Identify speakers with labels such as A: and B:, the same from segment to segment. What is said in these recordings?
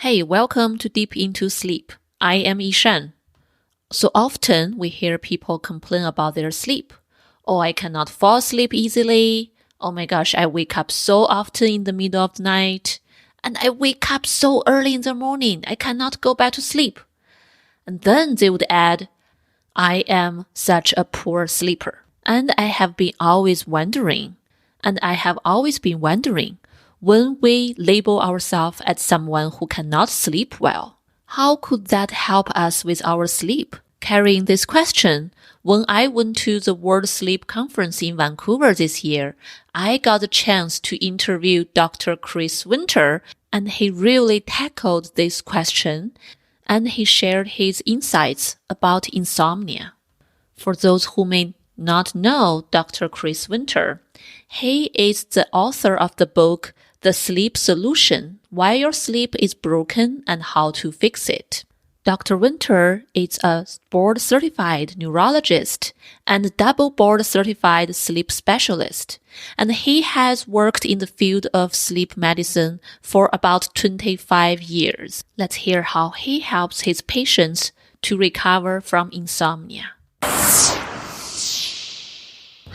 A: Hey, welcome to Deep Into Sleep. I am Yishan. So often we hear people complain about their sleep. Oh, I cannot fall asleep easily. Oh my gosh, I wake up so often in the middle of the night. And I wake up so early in the morning, I cannot go back to sleep. And then they would add, I am such a poor sleeper. And I have always been wondering, when we label ourselves as someone who cannot sleep well, how could that help us with our sleep? Carrying this question, when I went to the World Sleep Conference in Vancouver this year, I got the chance to interview Dr. Chris Winter, and he really tackled this question, and he shared his insights about insomnia. For those who may not know Dr. Chris Winter, he is the author of the book The Sleep Solution: Why Your Sleep is Broken and How to Fix It. Dr. Winter is a board-certified neurologist and double board-certified sleep specialist, and he has worked in the field of sleep medicine for about 25 years. Let's hear how he helps his patients to recover from insomnia.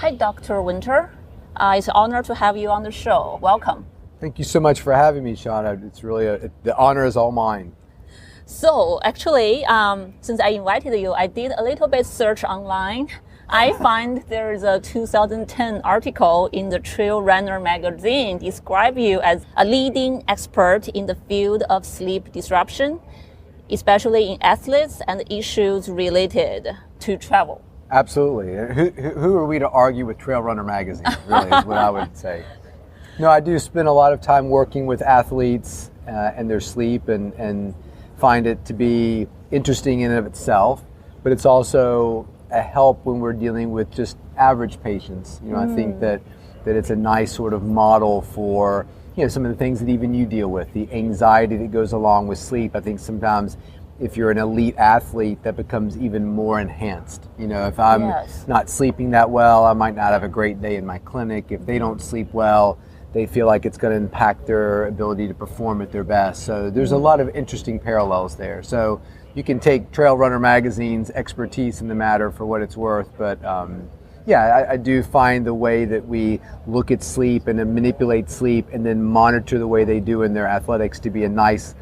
A: Hi, Dr. Winter. It's an honor to have you on the show. Welcome.
B: Thank you so much for having me, Shauna. It's really the honor is all mine.
A: So actually, since I invited you, I did a little bit search online. I find there is a 2010 article in the Trail Runner magazine describe you as a leading expert in the field of sleep disruption, especially in athletes and issues related to travel.
B: Absolutely. Who are we to argue with Trail Runner magazine, really, is what I would say. No, I do spend a lot of time working with athletes and their sleep and find it to be interesting in and of itself, but it's also a help when we're dealing with just average patients. I think that it's a nice sort of model for some of the things that even you deal with, the anxiety that goes along with sleep. I think sometimes if you're an elite athlete, that becomes even more enhanced. If I'm not sleeping that well, I might not have a great day in my clinic. If they don't sleep well, they feel like it's going to impact their ability to perform at their best. So there's a lot of interesting parallels there. So you can take Trail Runner magazine's expertise in the matter for what it's worth, but I do find the way that we look at sleep and then manipulate sleep and then monitor the way they do in their athletics to be a nice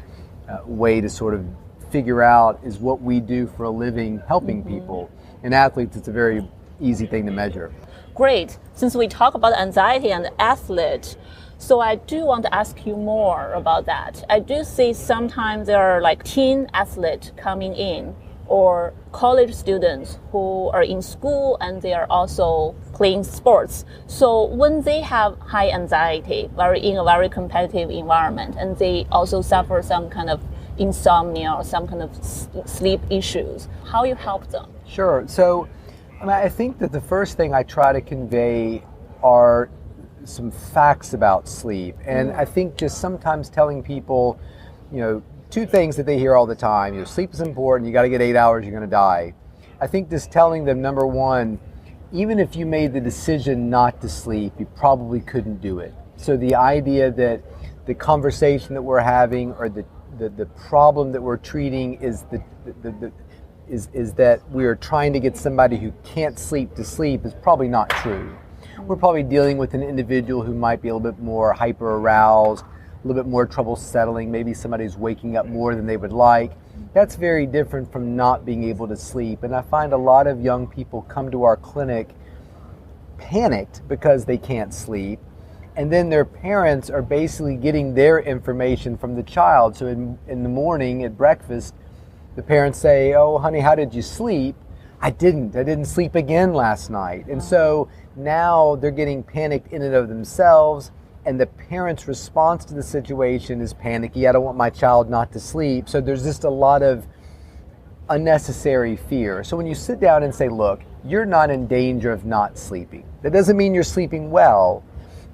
B: way to sort of figure out is what we do for a living helping people. In athletes, it's a very easy thing to measure.
A: Great. Since we talk about anxiety and athlete, so I do want to ask you more about that. I do see sometimes there are like teen athletes coming in or college students who are in school and they are also playing sports. So when they have high anxiety, in a very competitive environment, and they also suffer some kind of insomnia or some kind of sleep issues, how you help them?
B: Sure. So I think that the first thing I try to convey are some facts about sleep. And I think just sometimes telling people, two things that they hear all the time, sleep is important, you got to get 8 hours, you're going to die. I think just telling them, number one, even if you made the decision not to sleep, you probably couldn't do it. So the idea that the conversation that we're having or the problem that we're treating is is that we are trying to get somebody who can't sleep to sleep is probably not true. We're probably dealing with an individual who might be a little bit more hyper aroused, a little bit more trouble settling, maybe somebody's waking up more than they would like. That's very different from not being able to sleep. And I find a lot of young people come to our clinic panicked because they can't sleep. And then their parents are basically getting their information from the child. So in the morning at breakfast, the parents say, oh, honey, how did you sleep? I didn't sleep again last night. And so now they're getting panicked in and of themselves, and the parent's response to the situation is panicky. I don't want my child not to sleep. So there's just a lot of unnecessary fear. So when you sit down and say, look, you're not in danger of not sleeping. That doesn't mean you're sleeping well.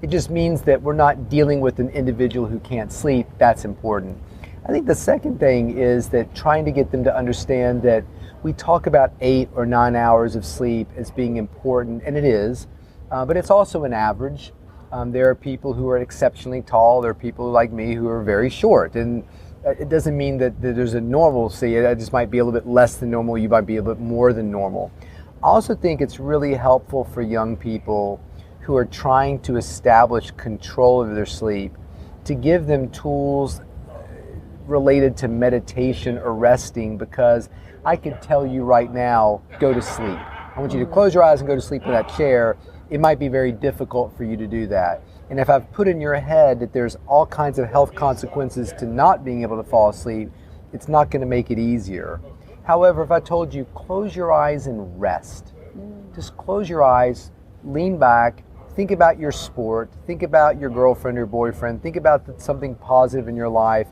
B: It just means that we're not dealing with an individual who can't sleep. That's important. I think the second thing is that trying to get them to understand that we talk about 8 or 9 hours of sleep as being important, and it is, but it's also an average. There are people who are exceptionally tall. There are people like me who are very short, and it doesn't mean that there's a normalcy. It just might be a little bit less than normal. You might be a little bit more than normal. I also think it's really helpful for young people who are trying to establish control of their sleep to give them tools related to meditation or resting, because I could tell you right now, go to sleep. I want you to close your eyes and go to sleep in that chair. It might be very difficult for you to do that. And if I've put in your head that there's all kinds of health consequences to not being able to fall asleep, it's not going to make it easier. However, if I told you, close your eyes and rest, just close your eyes, lean back, think about your sport, think about your girlfriend or boyfriend, think about something positive in your life,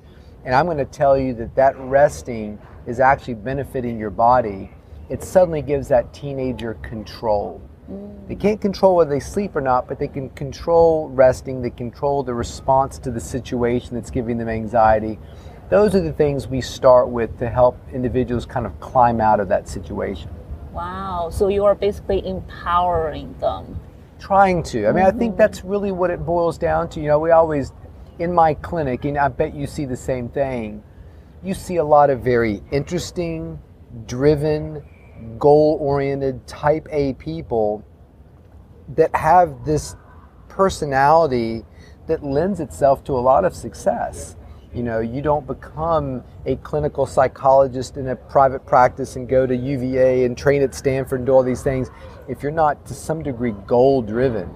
B: and I'm going to tell you that that resting is actually benefiting your body, it suddenly gives that teenager control. They can't control whether they sleep or not, but they can control resting, they control the response to the situation that's giving them anxiety. Those are the things we start with to help individuals kind of climb out of that situation.
A: Wow, so you are basically empowering them.
B: Trying to. I mean, I think that's really what it boils down to. You know, we always, in my clinic, and I bet you see the same thing, you see a lot of very interesting, driven, goal-oriented type A people that have this personality that lends itself to a lot of success. You know, you don't become a clinical psychologist in a private practice and go to UVA and train at Stanford and do all these things if you're not to some degree goal-driven.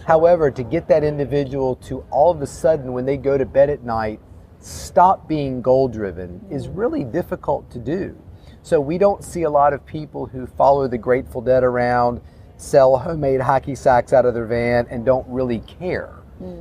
B: However, to get that individual to all of a sudden when they go to bed at night stop being goal-driven is really difficult to do. So we don't see a lot of people who follow the Grateful Dead around, sell homemade hacky sacks out of their van, and don't really care.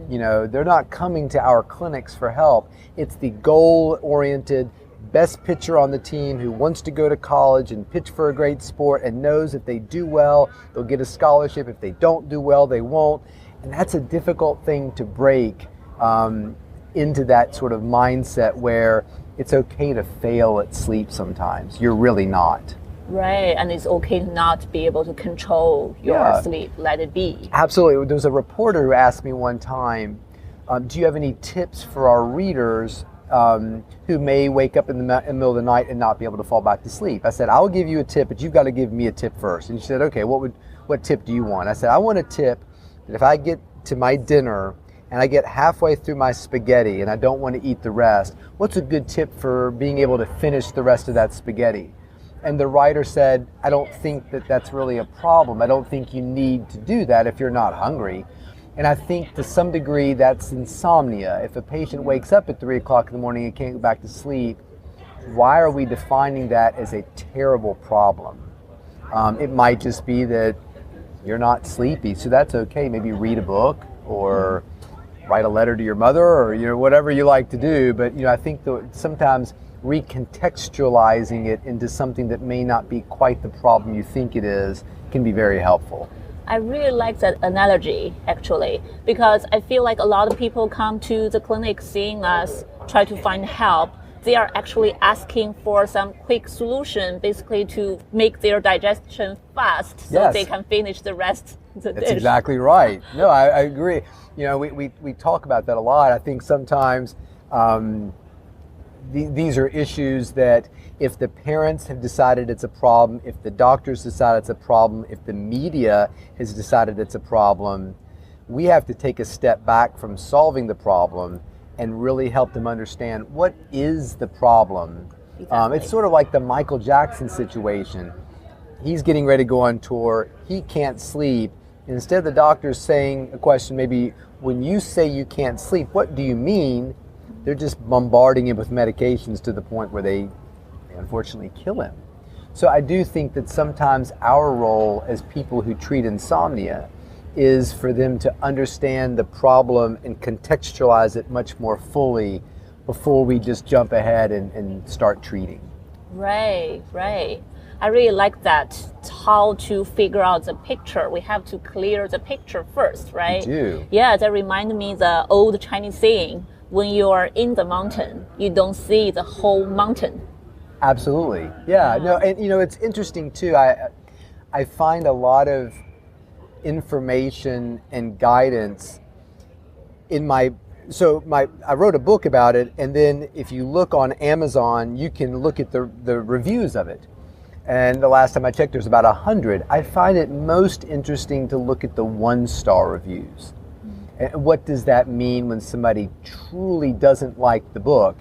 B: You know, they're not coming to our clinics for help. It's the goal-oriented, best pitcher on the team who wants to go to college and pitch for a great sport and knows if they do well, they'll get a scholarship. If they don't do well, they won't. And that's a difficult thing to break into that sort of mindset where it's okay to fail at sleep sometimes. You're really not.
A: Right, and it's okay to not be able to control your sleep, let it be.
B: Absolutely. There was a reporter who asked me one time, do you have any tips for our readers who may wake up in the middle of the night and not be able to fall back to sleep? I said, I'll give you a tip, but you've got to give me a tip first. And she said, okay, what tip do you want? I said, I want a tip that if I get to my dinner and I get halfway through my spaghetti and I don't want to eat the rest, what's a good tip for being able to finish the rest of that spaghetti? And the writer said, I don't think that that's really a problem. I don't think you need to do that if you're not hungry. And I think to some degree that's insomnia. If a patient wakes up at 3 o'clock in the morning and can't go back to sleep, why are we defining that as a terrible problem? It might just be that you're not sleepy, so that's okay. Maybe read a book or write a letter to your mother, or whatever you like to do. But I think that sometimes recontextualizing it into something that may not be quite the problem you think it is can be very helpful.
A: I really like that analogy, actually, because I feel like a lot of people come to the clinic seeing us, try to find help. They are actually asking for some quick solution, basically to make their digestion fast so they can finish the rest of the dish.
B: That's exactly right. No, I agree. We talk about that a lot. I think sometimes these are issues that if the parents have decided it's a problem, if the doctors decide it's a problem, if the media has decided it's a problem, we have to take a step back from solving the problem and really help them understand what is the problem.
A: Exactly.
B: It's sort of like the Michael Jackson situation. He's getting ready to go on tour. He can't sleep. Instead of the doctors saying a question, maybe when you say you can't sleep, what do you mean? They're just bombarding him with medications to the point where they unfortunately kill him. So I do think that sometimes our role as people who treat insomnia is for them to understand the problem and contextualize it much more fully before we just jump ahead and start treating.
A: Right. I really like that. It's how to figure out the picture. We have to clear the picture first, right?
B: You do.
A: Yeah, that reminded me the old Chinese saying, when you are in the mountain, you don't see the whole mountain.
B: Absolutely. Yeah. No, and it's interesting too. I find a lot of information and guidance in my So I wrote a book about it, and then if you look on Amazon, you can look at the reviews of it. And the last time I checked, there's about 100. I find it most interesting to look at the 1-star reviews. And what does that mean when somebody truly doesn't like the book?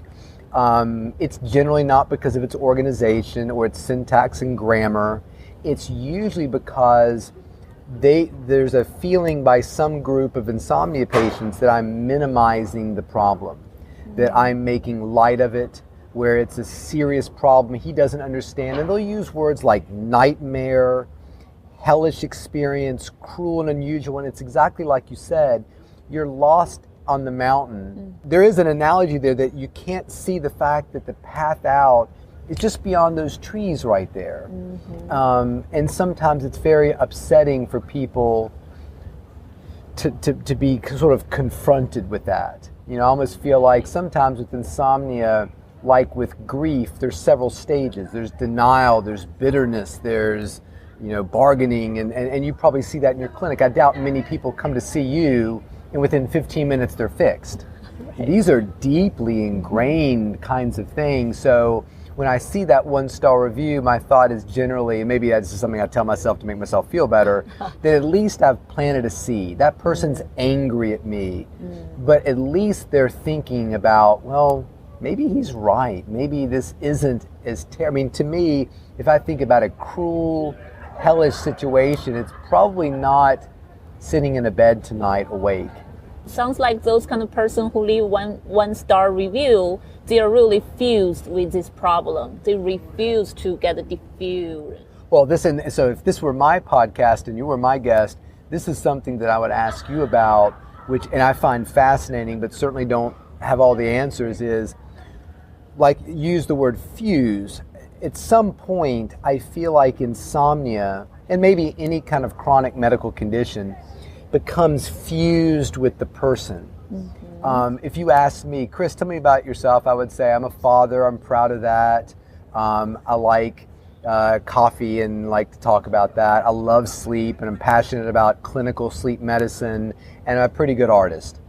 B: It's generally not because of its organization or its syntax and grammar. It's usually because there's a feeling by some group of insomnia patients that I'm minimizing the problem, that I'm making light of it, where it's a serious problem he doesn't understand. And they'll use words like nightmare, hellish experience, cruel and unusual. And it's exactly like you said, you're lost on the mountain. There is an analogy there that you can't see the fact that the path out is just beyond those trees right there. And sometimes it's very upsetting for people to be sort of confronted with that. You know, I almost feel like sometimes with insomnia, like with grief, there's several stages. There's denial, there's bitterness, there's, you know, bargaining, and you probably see that in your clinic. I doubt many people come to see you and within 15 minutes they're fixed. These are deeply ingrained kinds of things. So when I see that 1-star review, my thought is generally, maybe that's just something I tell myself to make myself feel better, that at least I've planted a seed. That person's angry at me, but at least they're thinking about, well, maybe he's right. Maybe this isn't as terrible. I mean, to me, if I think about a cruel, hellish situation, it's probably not sitting in a bed tonight awake.
A: Sounds like those kind of person who leave one-star review, they are really fused with this problem. They refuse to get diffused.
B: Well, so if this were my podcast and you were my guest, this is something that I would ask you about, which, and I find fascinating, but certainly don't have all the answers, is like use the word fuse. At some point, I feel like insomnia, and maybe any kind of chronic medical condition, becomes fused with the person. If you asked me, Chris, tell me about yourself, I would say I'm a father, I'm proud of that. I like coffee and like to talk about that. I love sleep and I'm passionate about clinical sleep medicine, and I'm a pretty good artist.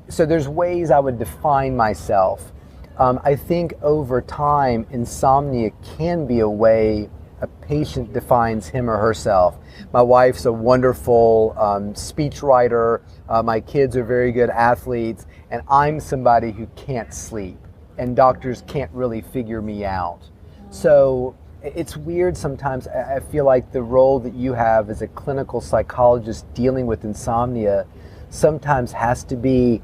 B: So there's ways I would define myself. I think over time, insomnia can be a way a patient defines him or herself. My wife's a wonderful speechwriter. My kids are very good athletes, and I'm somebody who can't sleep, and doctors can't really figure me out. So it's weird sometimes. I feel like the role that you have as a clinical psychologist dealing with insomnia sometimes has to be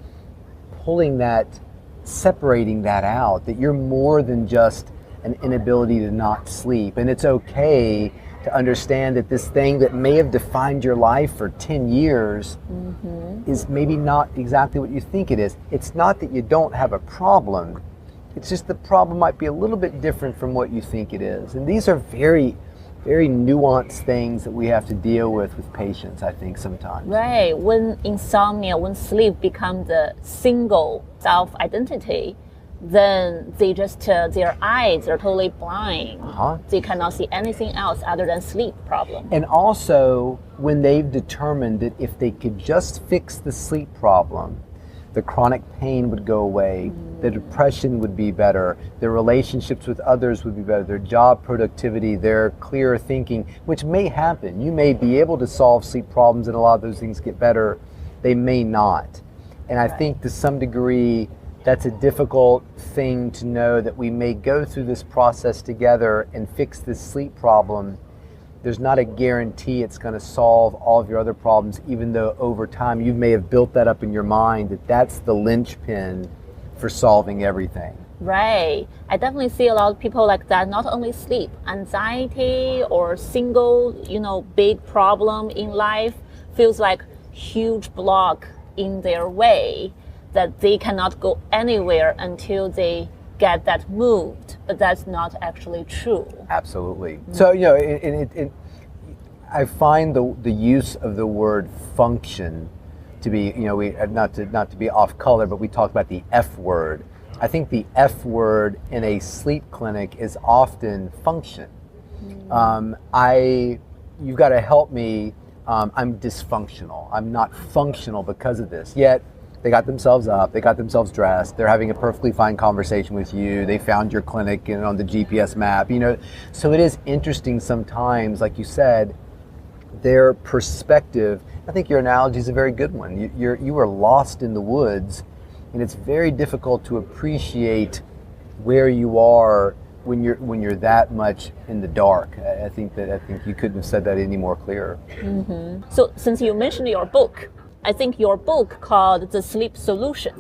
B: separating that out, that you're more than just an inability to not sleep. And it's okay to understand that this thing that may have defined your life for 10 years is maybe not exactly what you think it is. It's not that you don't have a problem. It's just the problem might be a little bit different from what you think it is. And these are very, very nuanced things that we have to deal with patients, I think, sometimes.
A: Right. When sleep becomes the single self-identity, then they just, their eyes are totally blind. They cannot see anything else other than sleep problem.
B: And also, when they've determined that if they could just fix the sleep problem, the chronic pain would go away, the depression would be better, their relationships with others would be better, their job productivity, their clearer thinking, which may happen. You may be able to solve sleep problems and a lot of those things get better. They may not. And I think to some degree, that's a difficult thing to know, that we may go through this process together and fix this sleep problem. There's not a guarantee it's going to solve all of your other problems, even though over time you may have built that up in your mind that that's the linchpin for solving everything.
A: Right. I definitely see a lot of people like that, not only sleep, anxiety or single, big problem in life feels like huge block in their way, that they cannot go anywhere until they get that moved, but that's not actually true.
B: Absolutely. So, I find the use of the word function to be, not to be off color, but we talk about the F word. I think the F word in a sleep clinic is often function. You've got to help me. I'm dysfunctional. I'm not functional because of this. Yet, They got themselves up, they got themselves dressed, they're having a perfectly fine conversation with you, they found your clinic on the GPS map, So it is interesting sometimes, like you said, their perspective. I think your analogy is a very good one. You are lost in the woods, and it's very difficult to appreciate where you are when you're that much in the dark. I think you couldn't have said that any more clear.
A: Mm-hmm. So since you mentioned your book, I think your book called The Sleep Solution,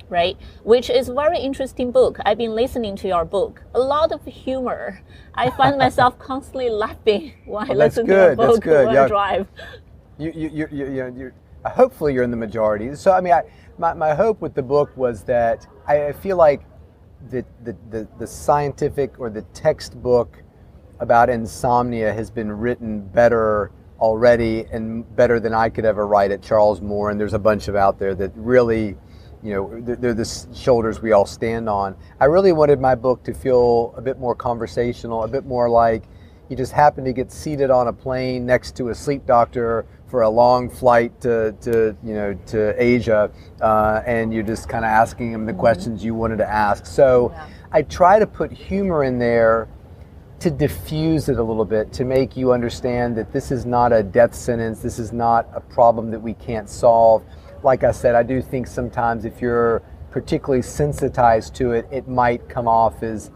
A: right? Which is a very interesting book. I've been listening to your book. A lot of humor. I find myself constantly laughing when I listen to your book when I drive.
B: You're hopefully you're in the majority. So I mean, my hope with the book was that I feel like the scientific or the textbook about insomnia has been written better already and better than I could ever write at Charles Moore, and there's a bunch of out there that really, they're the shoulders we all stand on. I really wanted my book to feel a bit more conversational, a bit more like you just happen to get seated on a plane next to a sleep doctor for a long flight to Asia, and you're just kind of asking him the questions you wanted to ask. So I try to put humor in there to diffuse it a little bit, to make you understand that this is not a death sentence, this is not a problem that we can't solve. Like I said, I do think sometimes if you're particularly sensitized to it, it might come off as,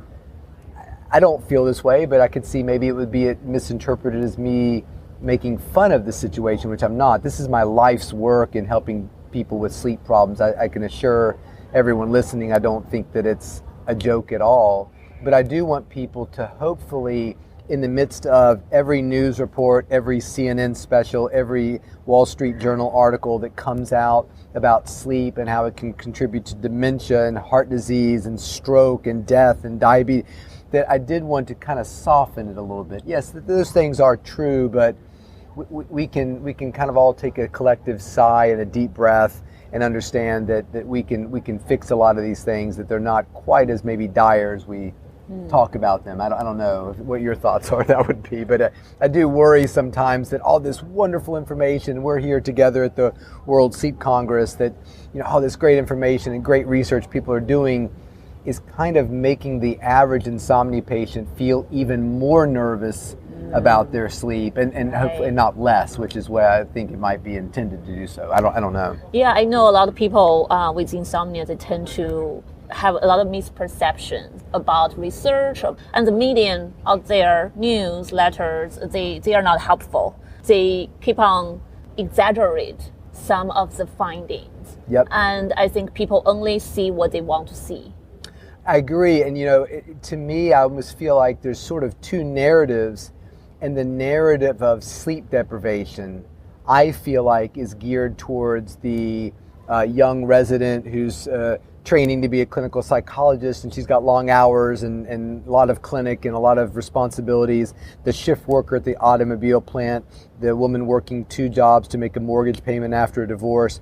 B: I don't feel this way, but I could see maybe it would be misinterpreted as me making fun of the situation, which I'm not. This is my life's work in helping people with sleep problems. I can assure everyone listening, I don't think that it's a joke at all. But I do want people to hopefully, in the midst of every news report, every CNN special, every Wall Street Journal article that comes out about sleep and how it can contribute to dementia and heart disease and stroke and death and diabetes, that I did want to kind of soften it a little bit. Yes, those things are true, but we can kind of all take a collective sigh and a deep breath and understand that we can fix a lot of these things, that they're not quite as maybe dire as we talk about them. I don't know what your thoughts are, that would be, but I do worry sometimes that all this wonderful information, we're here together at the World Sleep Congress, that all this great information and great research people are doing is kind of making the average insomnia patient feel even more nervous about their sleep, and hopefully not less, which is where I think it might be intended to do so. I don't know.
A: Yeah, I know a lot of people with insomnia, they tend to have a lot of misperceptions about research, and the media out there, news, letters, they are not helpful. They keep on exaggerate some of the findings.
B: Yep.
A: And I think people only see what they want to see.
B: I agree, and to me, I almost feel like there's sort of two narratives, and the narrative of sleep deprivation, I feel like, is geared towards the young resident who's training to be a clinical psychologist, and she's got long hours and a lot of clinic and a lot of responsibilities. The shift worker at the automobile plant, the woman working 2 jobs to make a mortgage payment after a divorce.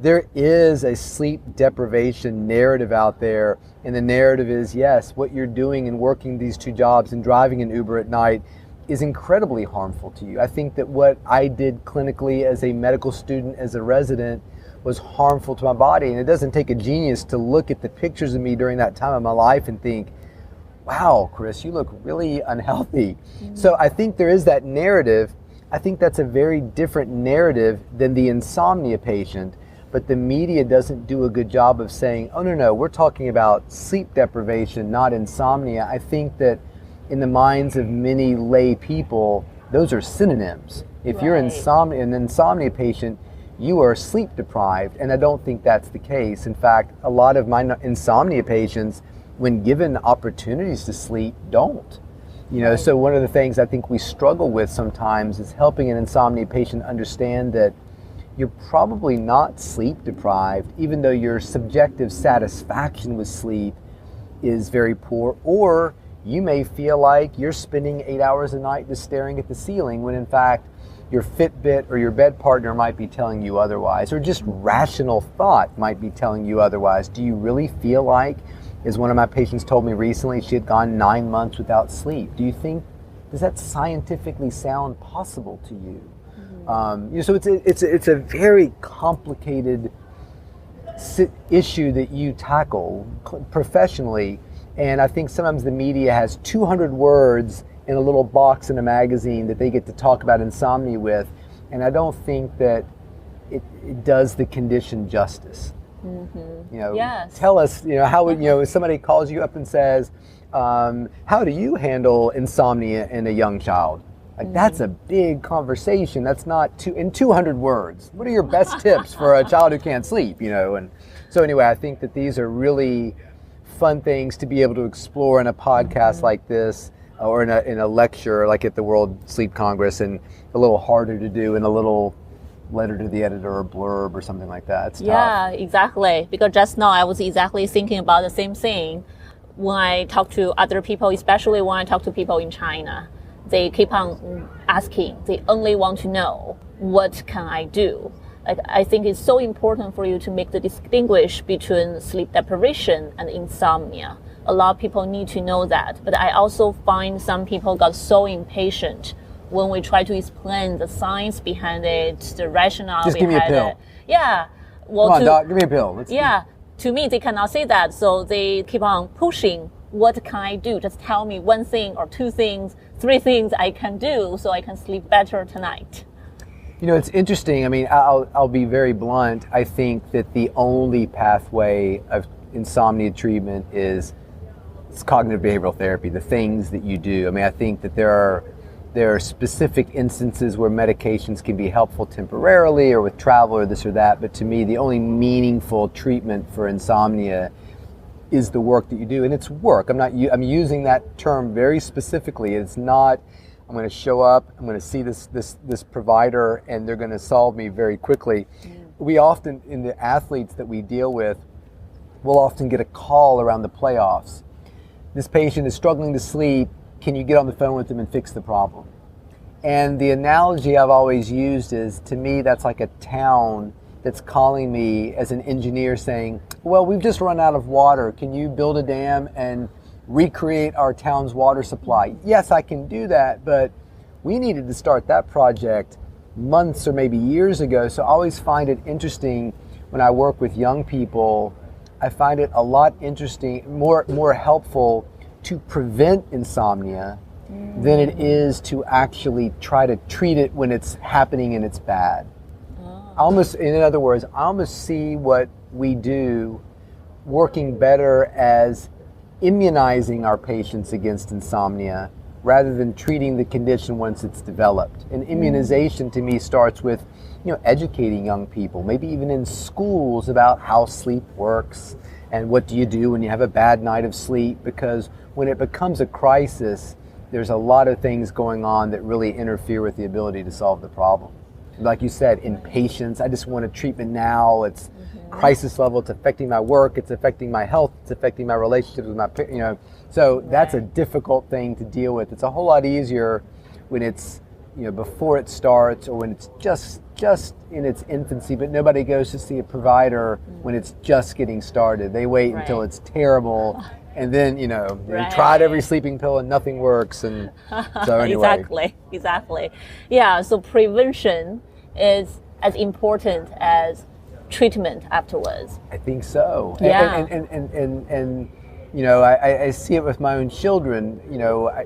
B: There is a sleep deprivation narrative out there, and the narrative is, yes, what you're doing and working these 2 jobs and driving an Uber at night is incredibly harmful to you. I think that what I did clinically as a medical student, as a resident, was harmful to my body. And it doesn't take a genius to look at the pictures of me during that time of my life and think, wow, Chris, you look really unhealthy. Mm-hmm. So I think there is that narrative. I think that's a very different narrative than the insomnia patient. But the media doesn't do a good job of saying, oh, no, we're talking about sleep deprivation, not insomnia. I think that in the minds of many lay people, those are synonyms. If you're an insomnia patient, you are sleep deprived, and I don't think that's the case. In fact, a lot of my insomnia patients, when given opportunities to sleep, don't. So one of the things I think we struggle with sometimes is helping an insomnia patient understand that you're probably not sleep deprived, even though your subjective satisfaction with sleep is very poor, or you may feel like you're spending 8 hours a night just staring at the ceiling, when in fact your Fitbit or your bed partner might be telling you otherwise, or just rational thought might be telling you otherwise. Do you really feel like, as one of my patients told me recently, she had gone 9 months without sleep? Do you think, does that scientifically sound possible to you? So it's a very complicated issue that you tackle professionally. And I think sometimes the media has 200 words in a little box in a magazine that they get to talk about insomnia with. And I don't think that it does the condition justice. You know,
A: Yes.
B: tell us, you know, how would, you know, if somebody calls you up and says, how do you handle insomnia in a young child? Like, that's a big conversation. That's not in 200 words. What are your best tips for a child who can't sleep, you know? And so anyway, I think that these are really fun things to be able to explore in a podcast like this, or in a lecture like at the World Sleep Congress, and a little harder to do in a little letter to the editor or blurb or something like that. It's
A: Yeah,
B: tough.
A: exactly. Because just now I was exactly thinking about the same thing. When I talk to other people, especially when I talk to people in China, they keep on asking. They only want to know, what can I do? Like, I think it's so important for you to make the distinguish between sleep deprivation and insomnia. A lot of people need to know that. But I also find some people got so impatient when we try to explain the science behind it, the rationale
B: Just give
A: behind
B: me a pill.
A: it. Yeah. Well,
B: Come on, doc, give me a pill.
A: yeah. To me, they cannot say that, so they keep on pushing. What can I do? Just tell me one thing or two things, three things I can do so I can sleep better tonight.
B: You know, it's interesting. I mean, I'll be very blunt. I think that the only pathway of insomnia treatment is cognitive behavioral therapy, the things that you do. I mean, I think that there are specific instances where medications can be helpful temporarily or with travel or this or that, but to me, the only meaningful treatment for insomnia is the work that you do, and it's work. I'm using that term very specifically. It's not, I'm going to show up, I'm going to see this provider, and they're going to solve me very quickly. We often, in the athletes that we deal with, we'll often get a call around the playoffs. This patient is struggling to sleep. Can you get on the phone with them and fix the problem? And the analogy I've always used is, to me, that's like a town that's calling me as an engineer saying, well, we've just run out of water. Can you build a dam and recreate our town's water supply? Yes, I can do that, but we needed to start that project months or maybe years ago. So I always find it interesting when I work with young people. I find it a lot interesting, more helpful to prevent insomnia than it is to actually try to treat it when it's happening and it's bad. In other words, I almost see what we do working better as immunizing our patients against insomnia rather than treating the condition once it's developed. And immunization to me starts with, educating young people, maybe even in schools, about how sleep works and what do you do when you have a bad night of sleep, because when it becomes a crisis, there's a lot of things going on that really interfere with the ability to solve the problem. Like you said, impatience. I just want a treatment now. It's crisis level. It's affecting my work. It's affecting my health. It's affecting my relationships with my, So that's a difficult thing to deal with. It's a whole lot easier when it's, before it starts, or when it's just in its infancy, but nobody goes to see a provider when it's just getting started. They wait until it's terrible. And then, they tried every sleeping pill and nothing works. And so anyway.
A: Exactly. Yeah, so prevention is as important as treatment afterwards.
B: I think so.
A: Yeah.
B: And I see it with my own children.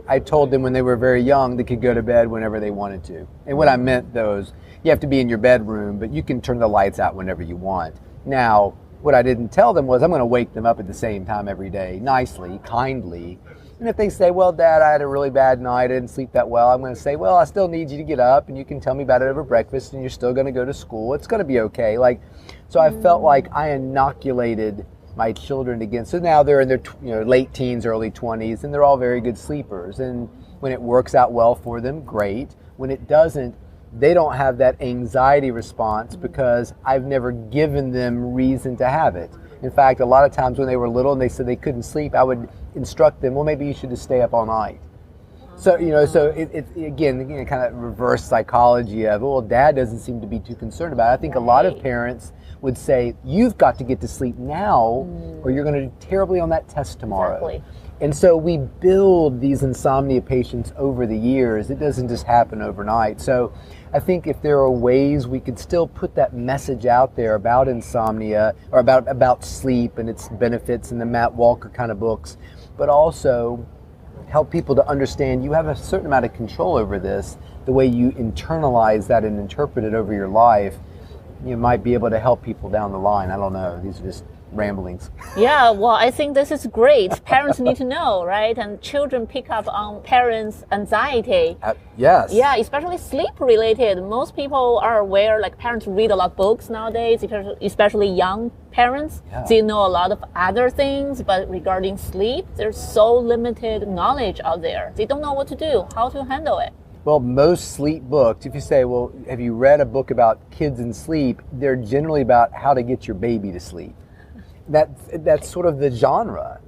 B: I told them when they were very young they could go to bed whenever they wanted to. And what I meant, those, you have to be in your bedroom, but you can turn the lights out whenever you want. Now, what I didn't tell them was I'm going to wake them up at the same time every day, nicely, kindly. And if they say, well, Dad, I had a really bad night, I didn't sleep that well, I'm going to say, well, I still need you to get up, and you can tell me about it over breakfast, and you're still going to go to school. It's going to be okay. So I felt like I inoculated my children against. So now they're in their late teens, early 20s, and they're all very good sleepers. And when it works out well for them, great. When it doesn't, they don't have that anxiety response because I've never given them reason to have it. In fact, a lot of times when they were little and they said they couldn't sleep, I would instruct them, well, maybe you should just stay up all night. So, so it again, kind of reverse psychology of, well, Dad doesn't seem to be too concerned about it. I think a lot of parents would say, you've got to get to sleep now or you're going to do terribly on that test tomorrow.
A: Exactly.
B: And so we build these insomnia patients over the years. It doesn't just happen overnight. So I think if there are ways we could still put that message out there about insomnia or about sleep and its benefits in the Matt Walker kind of books, but also help people to understand you have a certain amount of control over this, the way you internalize that and interpret it over your life, you might be able to help people down the line. I don't know. These are just ramblings.
C: Yeah, well, I think this is great. Parents need to know, right? And children pick up on parents' anxiety.
B: Yes.
C: Yeah, especially sleep related. Most people are aware, like parents read a lot of books nowadays, especially young parents.
B: Yeah.
C: They know a lot of other things, but regarding sleep, there's so limited knowledge out there. They don't know what to do, how to handle it.
B: Well, most sleep books, if you say, well, have you read a book about kids and sleep? They're generally about how to get your baby to sleep. That's sort of the genre.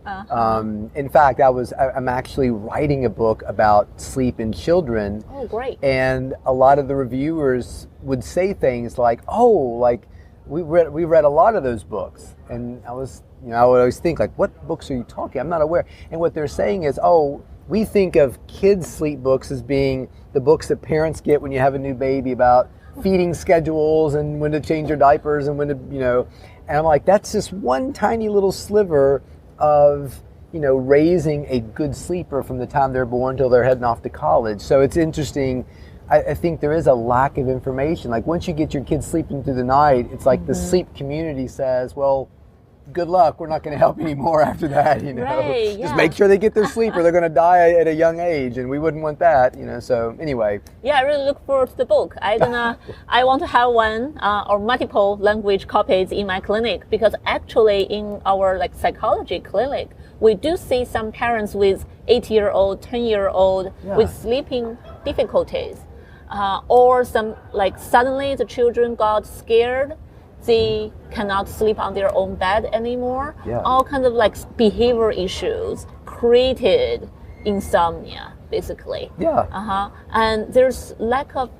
B: In fact, I'm actually writing a book about sleep in children.
C: Oh, great.
B: And a lot of the reviewers would say things like, oh, like we read a lot of those books. And I would always think, like, what books are you talking? I'm not aware. And what they're saying is, oh, we think of kids' sleep books as being the books that parents get when you have a new baby about feeding schedules and when to change your diapers and when to, and I'm like, that's just one tiny little sliver of, raising a good sleeper from the time they're born till they're heading off to college. So it's interesting. I think there is a lack of information. Like once you get your kids sleeping through the night, it's like the sleep community says, well, good luck. We're not going to help anymore after that,
C: Right, yeah.
B: Just make sure they get their sleep or they're going to die at a young age, and we wouldn't want that, So anyway.
C: Yeah, I really look forward to the book. I want to have one or multiple language copies in my clinic, because actually in our psychology clinic, we do see some parents with 8-year-old, 10-year-old with sleeping difficulties, or some suddenly the children got scared. They cannot sleep on their own bed anymore.
B: Yeah.
C: All kinds of behavior issues created insomnia, basically.
B: Yeah.
C: And there's lack of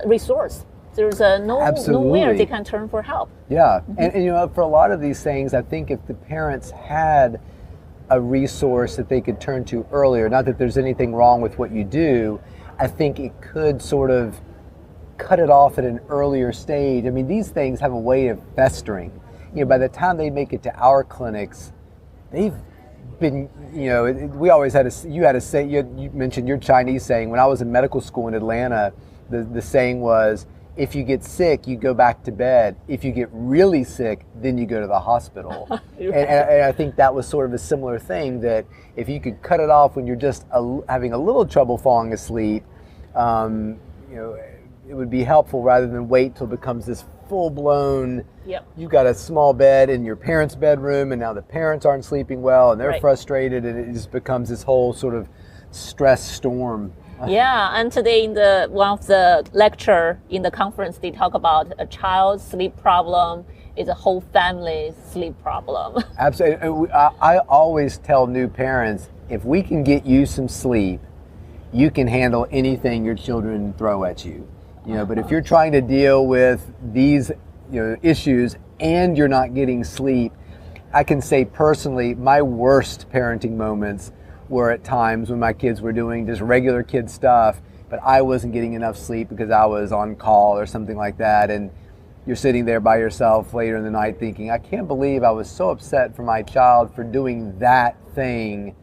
C: resource. There's nowhere they can turn for help.
B: Yeah. And for a lot of these things, I think if the parents had a resource that they could turn to earlier, not that there's anything wrong with what you do, I think it could sort of cut it off at an earlier stage. I mean, these things have a way of festering. By the time they make it to our clinics, they've been, we always had you mentioned your Chinese saying. When I was in medical school in Atlanta, the saying was, if you get sick, you go back to bed. If you get really sick, then you go to the hospital. and I think that was sort of a similar thing, that if you could cut it off when you're just having a little trouble falling asleep, it would be helpful rather than wait till it becomes this full-blown, you've got a small bed in your parents' bedroom and now the parents aren't sleeping well and they're frustrated, and it just becomes this whole sort of stress storm.
C: Yeah, and today in one of the lecture in the conference, they talk about a child's sleep problem is a whole family's sleep problem.
B: Absolutely. I always tell new parents, if we can get you some sleep, you can handle anything your children throw at you. But if you're trying to deal with these, issues and you're not getting sleep, I can say personally, my worst parenting moments were at times when my kids were doing just regular kid stuff, but I wasn't getting enough sleep because I was on call or something like that. And you're sitting there by yourself later in the night thinking, I can't believe I was so upset for my child for doing that thing.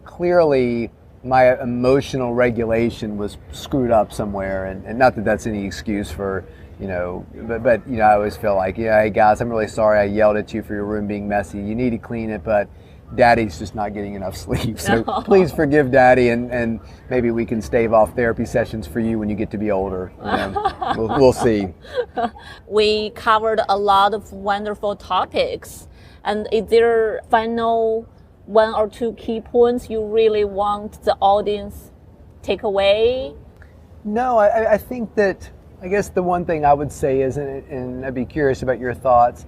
B: Clearly, my emotional regulation was screwed up somewhere, and not that that's any excuse for, but I always feel like, hey guys, I'm really sorry I yelled at you for your room being messy. You need to clean it, but Daddy's just not getting enough sleep. So please forgive Daddy, and maybe we can stave off therapy sessions for you when you get to be older. We'll see.
C: We covered a lot of wonderful topics, and is there final one or two key points you really want the audience take away?
B: No, I think that, I guess the one thing I would say is, and I'd be curious about your thoughts,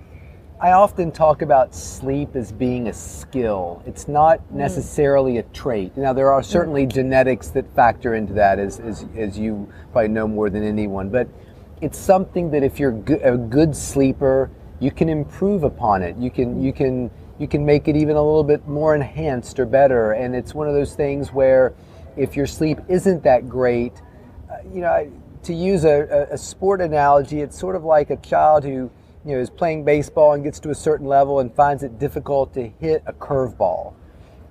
B: I often talk about sleep as being a skill. It's not necessarily a trait. Now, there are certainly genetics that factor into that, as you probably know more than anyone, but it's something that if you're a good sleeper, you can improve upon it. You can you can make it even a little bit more enhanced or better. And it's one of those things where if your sleep isn't that great, to use a sport analogy, it's sort of like a child who is playing baseball and gets to a certain level and finds it difficult to hit a curveball.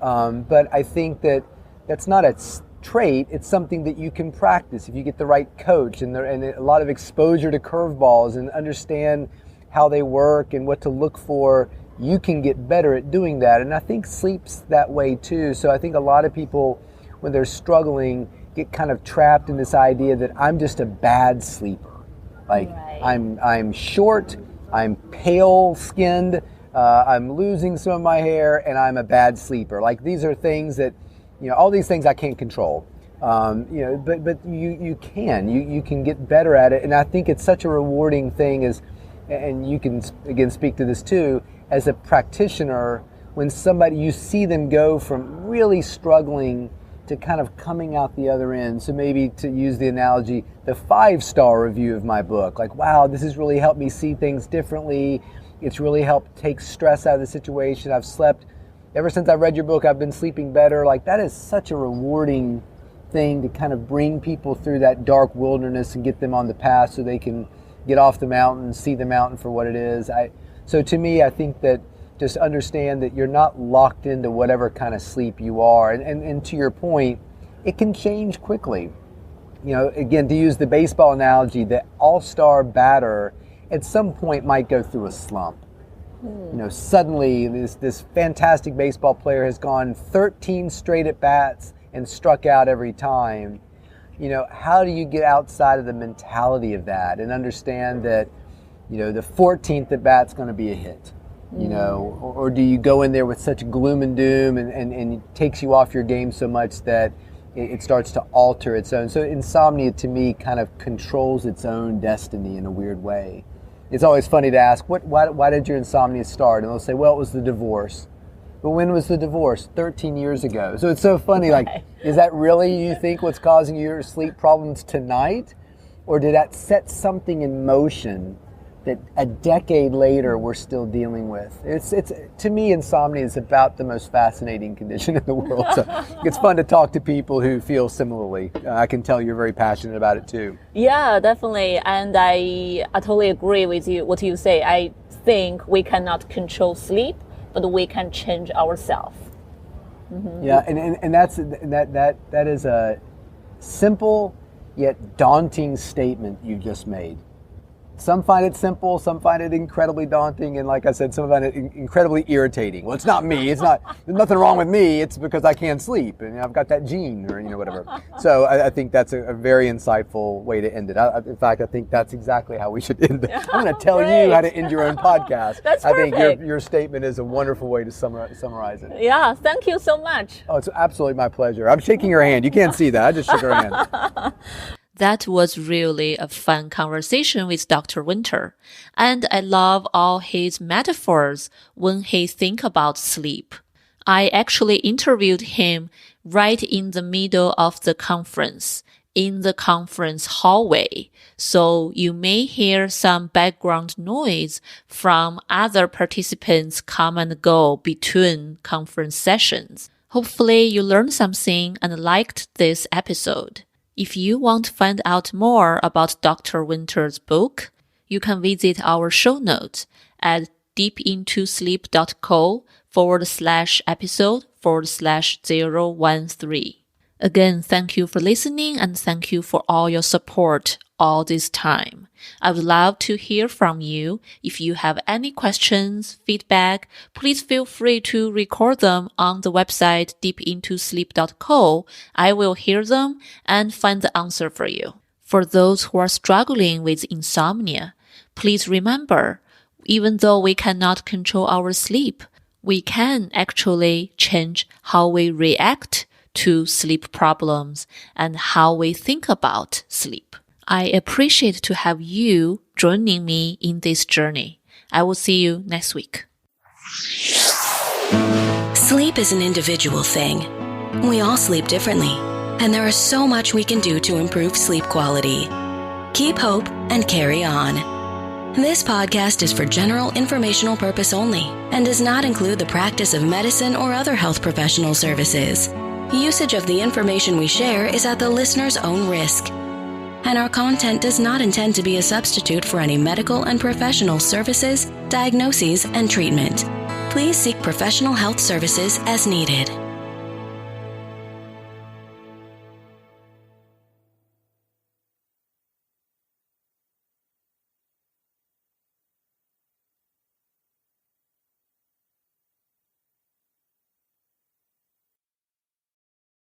B: But I think that's not a trait. It's something that you can practice if you get the right coach and a lot of exposure to curveballs and understand how they work and what to look for. You can get better at doing that. And I think sleep's that way too. So I think a lot of people, when they're struggling, get kind of trapped in this idea that I'm just a bad sleeper. Like right. I'm short, I'm pale skinned, I'm losing some of my hair, and I'm a bad sleeper. Like these are things that, all these things I can't control. But you can get better at it. And I think it's such a rewarding thing and you can again speak to this too, as a practitioner, when you see them go from really struggling to kind of coming out the other end. So maybe to use the analogy, the 5-star review of my book, like, wow, this has really helped me see things differently. It's really helped take stress out of the situation. I've slept, ever since I read your book, I've been sleeping better. Like that is such a rewarding thing to kind of bring people through that dark wilderness and get them on the path so they can get off the mountain, see the mountain for what it is. So to me, I think that just understand that you're not locked into whatever kind of sleep you are. And to your point, it can change quickly. Again, to use the baseball analogy, the all-star batter at some point might go through a slump. Suddenly this fantastic baseball player has gone 13 straight at bats and struck out every time. How do you get outside of the mentality of that and understand that, the 14th at bat's going to be a hit? Or do you go in there with such gloom and doom and it takes you off your game so much that it starts to alter its own? So insomnia to me kind of controls its own destiny in a weird way. It's always funny to ask, why did your insomnia start? And they'll say, well, it was the divorce. But when was the divorce? 13 years ago. So it's so funny, like, is that really, you think, what's causing your sleep problems tonight? Or did that set something in motion that a decade later we're still dealing with? It's to me, insomnia is about the most fascinating condition in the world. So it's fun to talk to people who feel similarly. I can tell you're very passionate about it too. Yeah,
C: definitely. And I totally agree with you, what you say. I think we cannot control sleep, but we can change ourselves. Mm-hmm.
B: Yeah, and that is a simple yet daunting statement you just made. Some find it simple, some find it incredibly daunting, and like I said, some find it incredibly irritating. Well, it's not me. There's nothing wrong with me. It's because I can't sleep, and I've got that gene, or whatever. So I think that's a very insightful way to end it. In fact, I think that's exactly how we should end it. I'm going to tell you how to end your own podcast.
C: That's perfect.
B: I think your statement is a wonderful way to summarize it.
C: Yeah, thank you so much.
B: Oh, it's absolutely my pleasure. I'm shaking your hand. You can't see that. I just shook her hand.
A: That was really a fun conversation with Dr. Winter, and I love all his metaphors when he thinks about sleep. I actually interviewed him right in the middle of the conference, in the conference hallway, so you may hear some background noise from other participants come and go between conference sessions. Hopefully you learned something and liked this episode. If you want to find out more about Dr. Winter's book, you can visit our show notes at deepintosleep.co/episode/013. Again, thank you for listening and thank you for all your support all this time. I would love to hear from you. If you have any questions, feedback, please feel free to record them on the website deepintosleep.co. I will hear them and find the answer for you. For those who are struggling with insomnia, please remember, even though we cannot control our sleep, we can actually change how we react to sleep problems and how we think about sleep. I appreciate to have you joining me in this journey. I will see you next week.
D: Sleep is an individual thing. We all sleep differently, and there is so much we can do to improve sleep quality. Keep hope and carry on. This podcast is for general informational purpose only and does not include the practice of medicine or other health professional services. Usage of the information we share is at the listener's own risk, and our content does not intend to be a substitute for any medical and professional services, diagnoses, and treatment. Please seek professional health services as needed.